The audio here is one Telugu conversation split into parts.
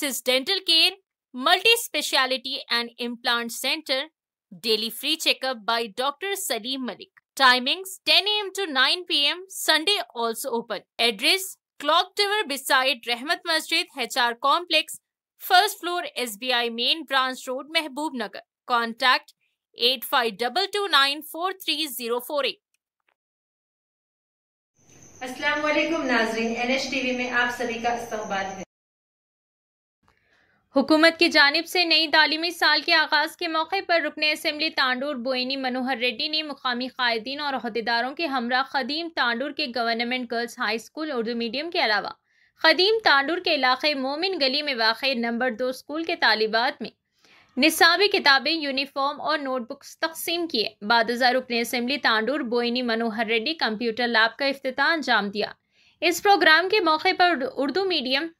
Axis Dental Care, Multi-Speciality and Implant Center, daily free checkup by Dr. Salim Malik. Timings 10 a.m. to 9 p.m. Sunday also open. Address Clock Tower beside Rahmat Masjid, HR Complex, first floor, SBI Main Branch Road, Mehboob Nagar. Contact 8522943048. अस्सलाम वालेकुम नाज़रीन, NH TV में आप सभी का इस्तकबाल है। हुकूमत की जानिब से नई तालीमी साल के आगाज के मौके पर रुकने असेंबली तांडूर बोइनी मनोहर रेड्डी ने मुकामी कायदीन और अहदेदारों के हमरा खदीम तांडूर के government girls high school Urdu medium के अलावा खदीम तांडूर के इलाके मोमिन गली में वाक़े नंबर 2 स्कूल के तालिबात में निसाबी किताबें, यूनिफॉर्म और नोटबुक्स तकसीम किए। बाद रुकने असेंबली तांडूर बोइनी मनोहर रेड्डी कंप्यूटर लैब का इफ्तिताह अंजाम दिया। इस प्रोग्राम के मौके पर उर्दू मीडियम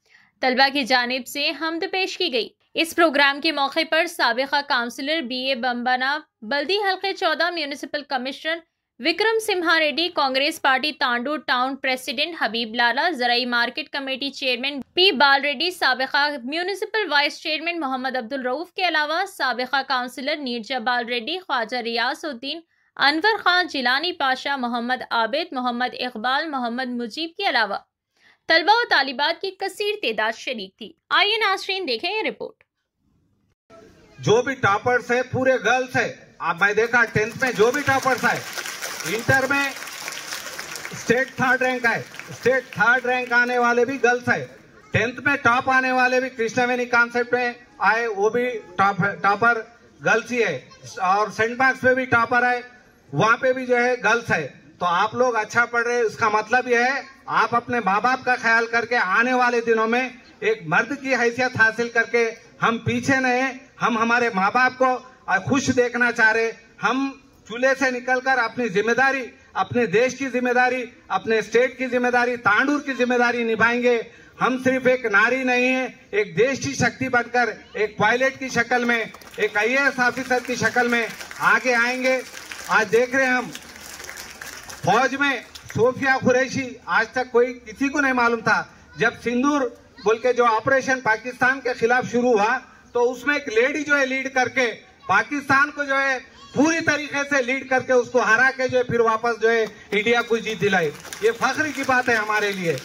तलबा की जानिब से हम्द पेश की गई। इस प्रोग्राम के मौके पर साबिका काउंसलर BA बम्बना, बल्दी हल्के 14 municipal commissioner Vikram Simha Reddy, Congress party Tandur town president Habib Lala, जराई market committee chairman P Bal Reddy, साबिका municipal vice chairman Mohammed Abdul Rauf के अलावा साबिका काउंसलर नीरजा बाल रेड्डी, ख्वाजा रियासुद्दीन, अनवर खान, जिलानी पाशा, मोहम्मद आबिद, मोहम्मद इकबाल, मोहम्मद मुजीब के अलावा तलबा और तालिबात की कसीर तादाद शरीक थी। आइए नाज़रीन देखें ये रिपोर्ट। जो भी टॉपर्स है पूरे गर्ल्स है। अब मैं देखा 10th में जो भी टॉपर्स है, इंटर में स्टेट 3rd रैंक है, स्टेट 3rd रैंक आने वाले भी गर्ल्स है। 10th में टॉप आने वाले भी कृष्णवेणी कॉन्सेप्ट में आए, वो भी टॉपर गर्ल्स ही है। और सेंट मार्क्स पे भी टॉपर है, वहां पे भी जो है गर्ल्स है। तो आप लोग अच्छा पढ़ रहे हैं, इसका मतलब यह है आप अपने माँ बाप का ख्याल करके आने वाले दिनों में एक मर्द की हैसियत हासिल करके हम पीछे नहीं, हम हमारे माँ बाप को खुश देखना चाह रहे। हम चूल्हे से निकलकर अपनी जिम्मेदारी, अपने देश की जिम्मेदारी, अपने स्टेट की जिम्मेदारी, तांडूर की जिम्मेदारी निभाएंगे। हम सिर्फ एक नारी नहीं है, एक देश की शक्ति बनकर एक पायलट की शक्ल में, एक IAS ऑफिसर की शक्ल में आगे आएंगे। आज देख रहे हैं हम फौज में सोफिया कुरैशी, आज तक कोई किसी को नहीं मालूम था। जब सिंदूर बोल के जो ऑपरेशन पाकिस्तान के खिलाफ शुरू हुआ तो उसमें एक लेडी जो है लीड करके पाकिस्तान को जो है पूरी तरीके से लीड करके उसको हरा के जो है फिर वापस जो है इंडिया को जीत दिलाई। ये फख्र की बात है हमारे लिए।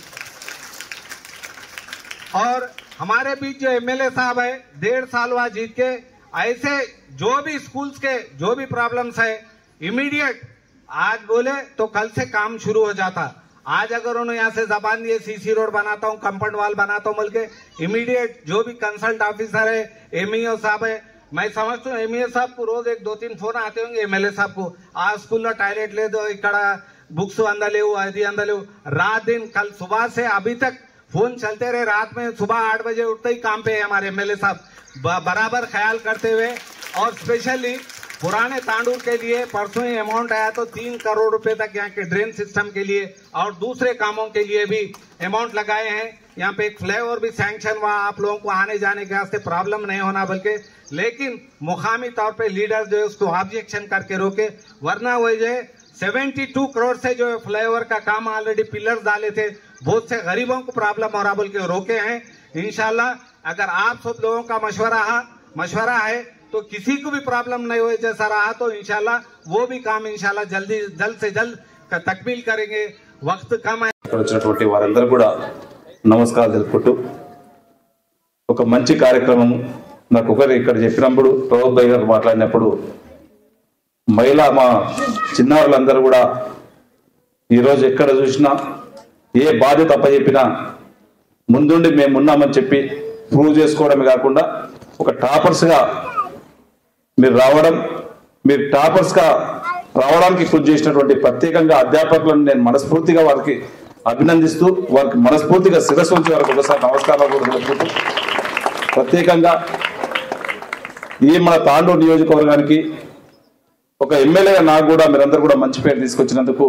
और हमारे बीच जो MLA साहब है 1.5 साल बाद जीत के, ऐसे जो भी स्कूल्स के जो भी प्रॉब्लम्स है इमीडिएट आज बोले तो कल से काम शुरू हो जाता। आज अगर उन्होंने यहाँ से जबान दिए CC रोड बनाता हूँ, कंपाउंड वाल बनाता हूँ बोल के, इमीडिएट जो भी कंसल्ट ऑफिसर है, MEO साहब है, मैं समझता हूँ MEO साहब को रोज 1-2-3 फोन आते होंगे MLA साहब को, आ स्कूल టాయిలెట్ లేదు, ఇక్కడ बुक्स అందలేవు, అది అందలేవు। रात दिन कल सुबह से अभी तक फोन चलते रहे। रात में सुबह 8 बजे उठते ही काम पे है हमारे MLA साहब, बराबर ख्याल करते हुए। और स्पेशली पुराने तांडूर के लिए परसों ही अमाउंट आया तो 3 करोड़ रुपए तक यहाँ के ड्रेन सिस्टम के लिए और दूसरे कामों के लिए भी अमाउंट लगाए हैं। यहाँ पे एक फ्लाईओवर भी सैंक्शन हुआ, आप लोगों को आने जाने के वास्ते प्रॉब्लम नहीं होना बल्कि, लेकिन मुकामी तौर पे लीडर जो है उसको ऑब्जेक्शन करके रोके, वरना वो जो है 72 करोड़ से जो है फ्लाईओवर का काम ऑलरेडी पिलर्स डाले थे, बहुत से गरीबों को प्रॉब्लम हो रहा बोल के रोके हैं। इंशाल्लाह अगर आप सब लोगों का मशवरा है तो किसी को भी प्रॉब्लम नहीं हो जैसा रहा तो इंशाल्लाह वो भी काम इंशाल्लाह जल्द से जल्द तकमील करेंगे। वक्त कम है। వచ్చినటువంటి వారందరూ కూడా నమస్కారాలు తెలుపుకుంటూ ఒక మంచి కార్యక్రమం నాకు ఒకరు ఇక్కడ చెప్పినప్పుడు ప్రవోద్ భాయ్ గారు మాట్లాడినప్పుడు మహిళా మా చిన్నారులందరూ కూడా ఈరోజు ఎక్కడ చూసినా ఏ బాధ్యత అప్పచెప్పినా ముందుండి మేము ఉన్నామని చెప్పి ప్రూవ్ చేసుకోవడమే కాకుండా ఒక టాపర్స్గా మీరు రావడం, మీరు టాపర్స్గా రావడానికి కృషి చేసినటువంటి ప్రత్యేకంగా అధ్యాపకులను నేను మనస్ఫూర్తిగా వారికి అభినందిస్తూ వారికి మనస్ఫూర్తిగా శిరస్సు ఉంచి వారికి ఒకసారి నమస్కారాలు కూడా తెలుపుతూ ప్రత్యేకంగా ఈ మన తాండూరు నియోజకవర్గానికి ఒక ఎమ్మెల్యేగా నాకు కూడా మీరందరూ కూడా మంచి పేరు తీసుకొచ్చినందుకు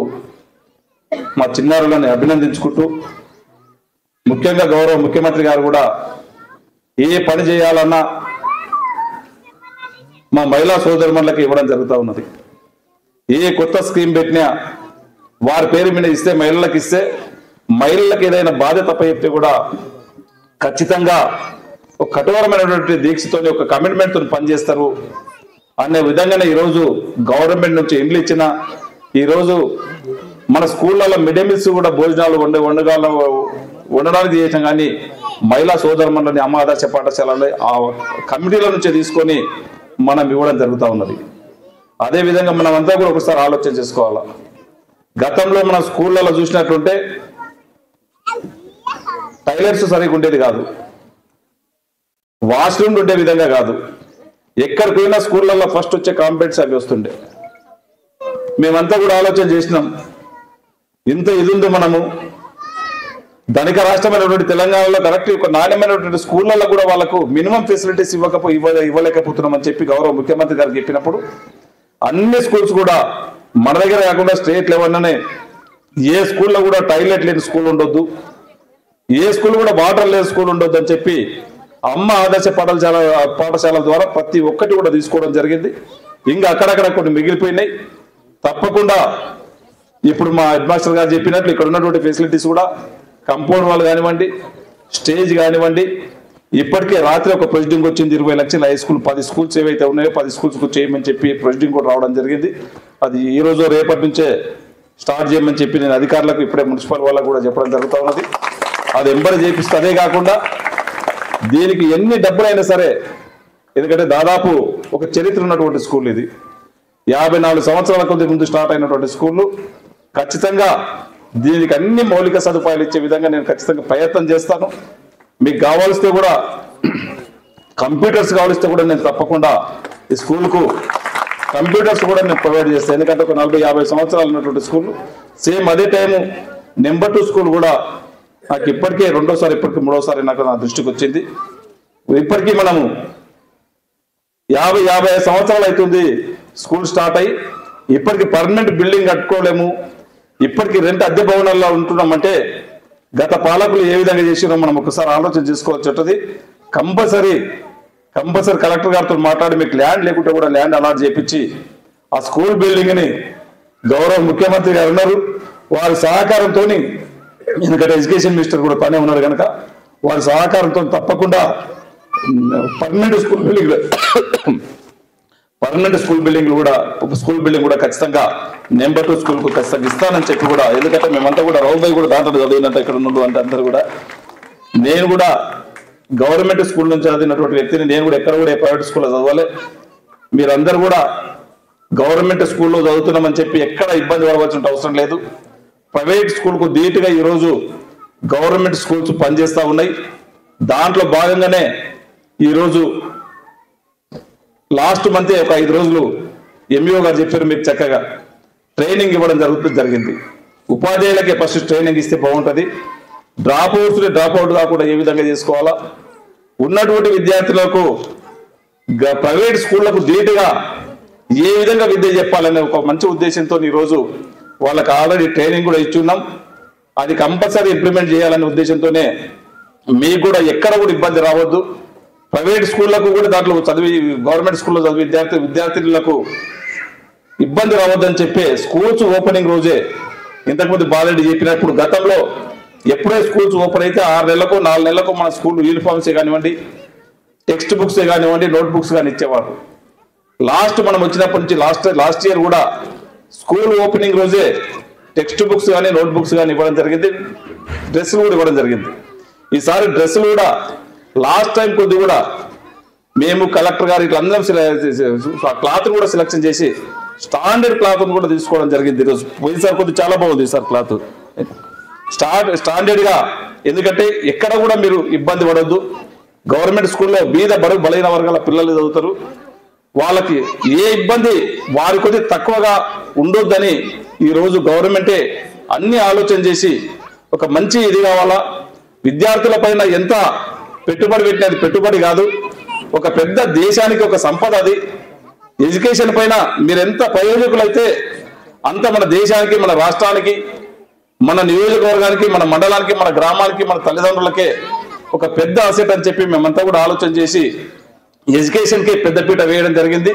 మా చిన్నారులను అభినందించుకుంటూ, ముఖ్యంగా గౌరవ ముఖ్యమంత్రి గారు కూడా ఏ పని చేయాలన్నా మా మహిళా సోదరుమణులకు ఇవ్వడం జరుగుతూ ఉన్నది। ఏ కొత్త స్కీమ్ పెట్టినా వారి పేరు మీద ఇస్తే మహిళలకు ఇస్తే, మహిళలకు ఏదైనా బాధ్యత అప్పచెప్తే కూడా ఖచ్చితంగా ఒక కఠోరమైనటువంటి దీక్షతో ఒక కమిట్మెంట్తో పనిచేస్తారు అనే విధంగానే ఈరోజు గవర్నమెంట్ నుంచి ఇండ్లు ఇచ్చిన ఈరోజు మన స్కూళ్ళలో మిడ్ డే మీల్స్ కూడా భోజనాలు వండడానికి చేసాం. కానీ మహిళా సోదరుమణులని అమ్మ ఆదర్శ పాఠశాలలో ఆ కమిటీల నుంచే తీసుకొని మనం ఇవ్వడం జరుగుతూ ఉన్నది. అదేవిధంగా మనం అంతా కూడా ఒకసారి ఆలోచన చేసుకోవాలా. గతంలో మన స్కూళ్ళలో చూసినట్టుంటే టైలర్స్ సరిగ్గా ఉండేది కాదు, వాష్రూమ్ ఉండే విధంగా కాదు. ఎక్కడికి పోయినా స్కూళ్ళల్లో ఫస్ట్ వచ్చే కాంపిటేట్స్ అవి వస్తుండే. మేమంతా కూడా ఆలోచన చేసినాం, ఇంత ఇది ఉంది మనము ధనిక రాష్ట్రమైనటువంటి తెలంగాణలో కరెక్ట్ ఒక నాణ్యమైనటువంటి స్కూళ్ళల్లో కూడా వాళ్ళకు మినిమం ఫెసిలిటీస్ ఇవ్వలేకపోతున్నాం అని చెప్పి గౌరవ ముఖ్యమంత్రి గారు చెప్పినప్పుడు అన్ని స్కూల్స్ కూడా మన దగ్గర కాకుండా స్టేట్ లెవెల్లోనే ఏ స్కూల్లో కూడా టాయిలెట్ లేని స్కూల్ ఉండొద్దు, ఏ స్కూల్ కూడా వాటర్ లేని స్కూల్ ఉండొద్దు అని చెప్పి అమ్మ ఆదర్శ పాఠశాల ద్వారా ప్రతి ఒక్కటి కూడా తీసుకోవడం జరిగింది. ఇంకా అక్కడక్కడ కొన్ని మిగిలిపోయినాయి. తప్పకుండా ఇప్పుడు మా హెడ్ మాస్టర్ గారు చెప్పినట్లు ఇక్కడ ఉన్నటువంటి ఫెసిలిటీస్ కూడా కంపౌండ్ వాళ్ళు కానివ్వండి, స్టేజ్ కానివ్వండి, ఇప్పటికే రాత్రి ఒక ప్రొసీడింగ్ వచ్చింది 20 లక్షల హై స్కూల్ 10 స్కూల్స్ ఏవైతే ఉన్నాయో 10 స్కూల్స్ చేయమని చెప్పి ప్రొసీడింగ్ కూడా రావడం జరిగింది. అది ఈ రోజు రేపటి నుంచే స్టార్ట్ చేయమని చెప్పి నేను అధికారులకు ఇప్పుడే మున్సిపల్ వాళ్ళకు కూడా చెప్పడం జరుగుతూ ఉన్నది. అది ఎంబడి చేపిస్తే అదే కాకుండా దీనికి ఎన్ని డబ్బులైనా సరే, ఎందుకంటే దాదాపు ఒక చరిత్ర ఉన్నటువంటి స్కూల్ ఇది, 54 సంవత్సరాల కొద్ది ముందు స్టార్ట్ అయినటువంటి స్కూళ్ళు. ఖచ్చితంగా దీనికి అన్ని మౌలిక సదుపాయాలు ఇచ్చే విధంగా నేను ఖచ్చితంగా ప్రయత్నం చేస్తాను. మీకు కావాల్సితే కూడా కంప్యూటర్స్ కావాల్సితే కూడా నేను తప్పకుండా ఈ స్కూల్కు కంప్యూటర్స్ కూడా నేను ప్రొవైడ్ చేస్తాను. ఎందుకంటే ఒక 40-50 సంవత్సరాలు ఉన్నటువంటి స్కూల్. సేమ్ అదే టైము నెంబర్ 2 స్కూల్ కూడా నాకు ఇప్పటికే రెండోసారి ఇప్పటికీ మూడోసారి నాకు నా దృష్టికి వచ్చింది. ఇప్పటికీ మనము 50-55 సంవత్సరాలు అవుతుంది స్కూల్ స్టార్ట్ అయ్యి, ఇప్పటికి పర్మనెంట్ బిల్డింగ్ కట్టుకోలేము, ఇప్పటికీ రెంట్ అద్దె భవనాల్లో ఉంటున్నామంటే గత పాలకులు ఏ విధంగా చేసినో మనం ఒకసారి ఆలోచన చేసుకోవచ్చు. కంపల్సరీ కలెక్టర్ గారితో మాట్లాడి మీకు ల్యాండ్ లేకుంటే కూడా ల్యాండ్ అలాట్ చేయించి ఆ స్కూల్ బిల్డింగ్ని గౌరవ ముఖ్యమంత్రి గారు ఉన్నారు, వారి సహకారంతో, ఎందుకంటే ఎడ్యుకేషన్ మినిస్టర్ కూడా పనే ఉన్నారు కనుక వారి సహకారంతో తప్పకుండా పర్మనెంట్ స్కూల్ బిల్డింగ్ కూడా ఖచ్చితంగా నెంబర్ 2 స్కూల్కు ఖచ్చితంగా ఇస్తానని చెప్పి కూడా, ఎందుకంటే మేమంతా కూడా రౌబాయ్ కూడా దాంట్లో చదివినట్టు ఇక్కడ ఉన్నట్టు అంటే అందరూ కూడా, నేను కూడా గవర్నమెంట్ స్కూల్ నుంచి చదివినటువంటి వ్యక్తిని, నేను కూడా ఎక్కడ కూడా ప్రైవేట్ స్కూల్లో చదవాలి. మీరందరూ కూడా గవర్నమెంట్ స్కూల్లో చదువుతున్నామని చెప్పి ఎక్కడ ఇబ్బంది పడవలసిన అవసరం లేదు. ప్రైవేట్ స్కూల్కు ధీటుగా ఈరోజు గవర్నమెంట్ స్కూల్స్ పనిచేస్తూ ఉన్నాయి. దాంట్లో భాగంగానే ఈరోజు లాస్ట్ మంతే ఒక 5 రోజులు ఎంఈఓ గారు చెప్పారు, మీకు చక్కగా ట్రైనింగ్ ఇవ్వడం జరిగింది. ఉపాధ్యాయులకే ఫస్ట్ ట్రైనింగ్ ఇస్తే బాగుంటుంది. డ్రాప్ అవుట్ కాకుండా ఏ విధంగా చేసుకోవాలా, ఉన్నటువంటి విద్యార్థులకు ప్రైవేట్ స్కూళ్లకు ధీటుగా ఏ విధంగా విద్య చెప్పాలనే ఒక మంచి ఉద్దేశంతో ఈరోజు వాళ్ళకి ఆల్రెడీ ట్రైనింగ్ కూడా ఇచ్చున్నాం. అది కంపల్సరీ ఇంప్లిమెంట్ చేయాలనే ఉద్దేశంతోనే మీకు కూడా ఎక్కడ కూడా ఇబ్బంది రావద్దు. ప్రైవేట్ స్కూళ్లకు కూడా దాంట్లో గవర్నమెంట్ స్కూల్లో చదివే విద్యార్థులకు ఇబ్బంది రావద్దని చెప్పి స్కూల్స్ ఓపెనింగ్ రోజే ఇంతకుముందు బాలరెడ్డి చెప్పినప్పుడు గతంలో ఎప్పుడే స్కూల్స్ ఓపెన్ అయితే 6 నెలలకు 4 నెలలకు మన స్కూల్ యూనిఫామ్సే కానివ్వండి, టెక్స్ట్ బుక్సే కానివ్వండి, నోట్ బుక్స్ కానీ ఇచ్చేవారు. మనం వచ్చినప్పటి నుంచి లాస్ట్ ఇయర్ కూడా స్కూల్ ఓపెనింగ్ రోజే టెక్స్ట్ బుక్స్ కానీ నోట్ బుక్స్ కానీ ఇవ్వడం జరిగింది, డ్రెస్సులు కూడా ఇవ్వడం జరిగింది. ఈసారి డ్రెస్సులు కూడా లాస్ట్ టైం కొద్ది కూడా మేము కలెక్టర్ గారు ఇట్లా అందరం క్లాత్ కూడా సెలెక్షన్ చేసి స్టాండర్డ్ క్లాత్ కూడా తీసుకోవడం జరిగింది. ఈరోజు పోయినసారి కొద్ది చాలా బాగుంది సార్ క్లాత్ స్టాండర్డ్ గా, ఎందుకంటే ఎక్కడ కూడా మీరు ఇబ్బంది పడవద్దు. గవర్నమెంట్ స్కూల్లో బలైన వర్గాల పిల్లలు చదువుతారు, వాళ్ళకి ఏ ఇబ్బంది వారి కొద్ది తక్కువగా ఉండొద్దని ఈరోజు గవర్నమెంటే అన్ని ఆలోచన చేసి ఒక మంచి ఇది కావాలా. విద్యార్థుల పైన ఎంత పెట్టుబడి పెట్టినది పెట్టుబడి కాదు, ఒక పెద్ద దేశానికి ఒక సంపద అది. ఎడ్యుకేషన్ పైన మీరు ఎంత ప్రయోజకులైతే అంత మన దేశానికి, మన రాష్ట్రానికి, మన నియోజకవర్గానికి, మన మండలానికి, మన గ్రామానికి, మన తల్లిదండ్రులకే ఒక పెద్ద అసెట్ అని చెప్పి మేమంతా కూడా ఆలోచన చేసి ఎడ్యుకేషన్కి పెద్దపీట వేయడం జరిగింది.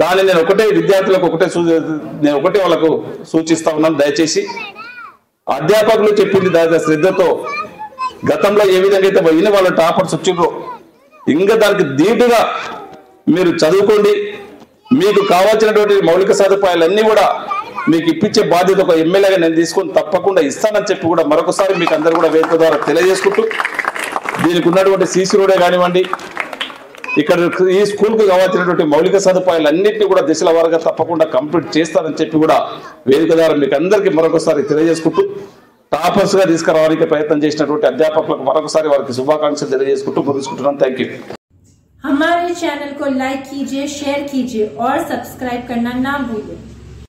దాన్ని నేను విద్యార్థులకు ఒకటే వాళ్ళకు సూచిస్తా ఉన్నాను. దయచేసి అధ్యాపకులు చెప్పింది శ్రద్ధతో, గతంలో ఏ విధంగా అయితే వాళ్ళు టాపర్స్ వచ్చిండ్రో ఇంకా దానికి ధీటుగా మీరు చదువుకోండి. మీకు కావాల్సినటువంటి మౌలిక సదుపాయాలన్నీ కూడా మీకు ఇప్పించే బాధ్యత ఒక ఎమ్మెల్యేగా నేను తీసుకొని తప్పకుండా ఇస్తానని చెప్పి కూడా మరొకసారి మీకు అందరూ కూడా వేదిక ద్వారా తెలియజేసుకుంటూ, దీనికి ఉన్నటువంటి సీసీ రోడే కానివ్వండి, ఇక్కడ ఈ స్కూల్కి కావాల్సినటువంటి మౌలిక సదుపాయాలన్నింటినీ కూడా దశల వారీగా తప్పకుండా కంప్లీట్ చేస్తారని చెప్పి కూడా వేదిక ద్వారా మీకు అందరికీ మరొకసారి తెలియజేసుకుంటూ, టాపర్స్ గా తీసుకురావడానికి ప్రయత్నం చేసినటువంటి అధ్యాపకులకు మరొకసారి వారికి శుభాకాంక్షలు తెలియజేసుకుంటూ ముగించుకుంటున్నాను. Thank you. हमारे चैनल को लाइक कीजिए, शेयर कीजिए और सब्सक्राइब करना ना भूलिए.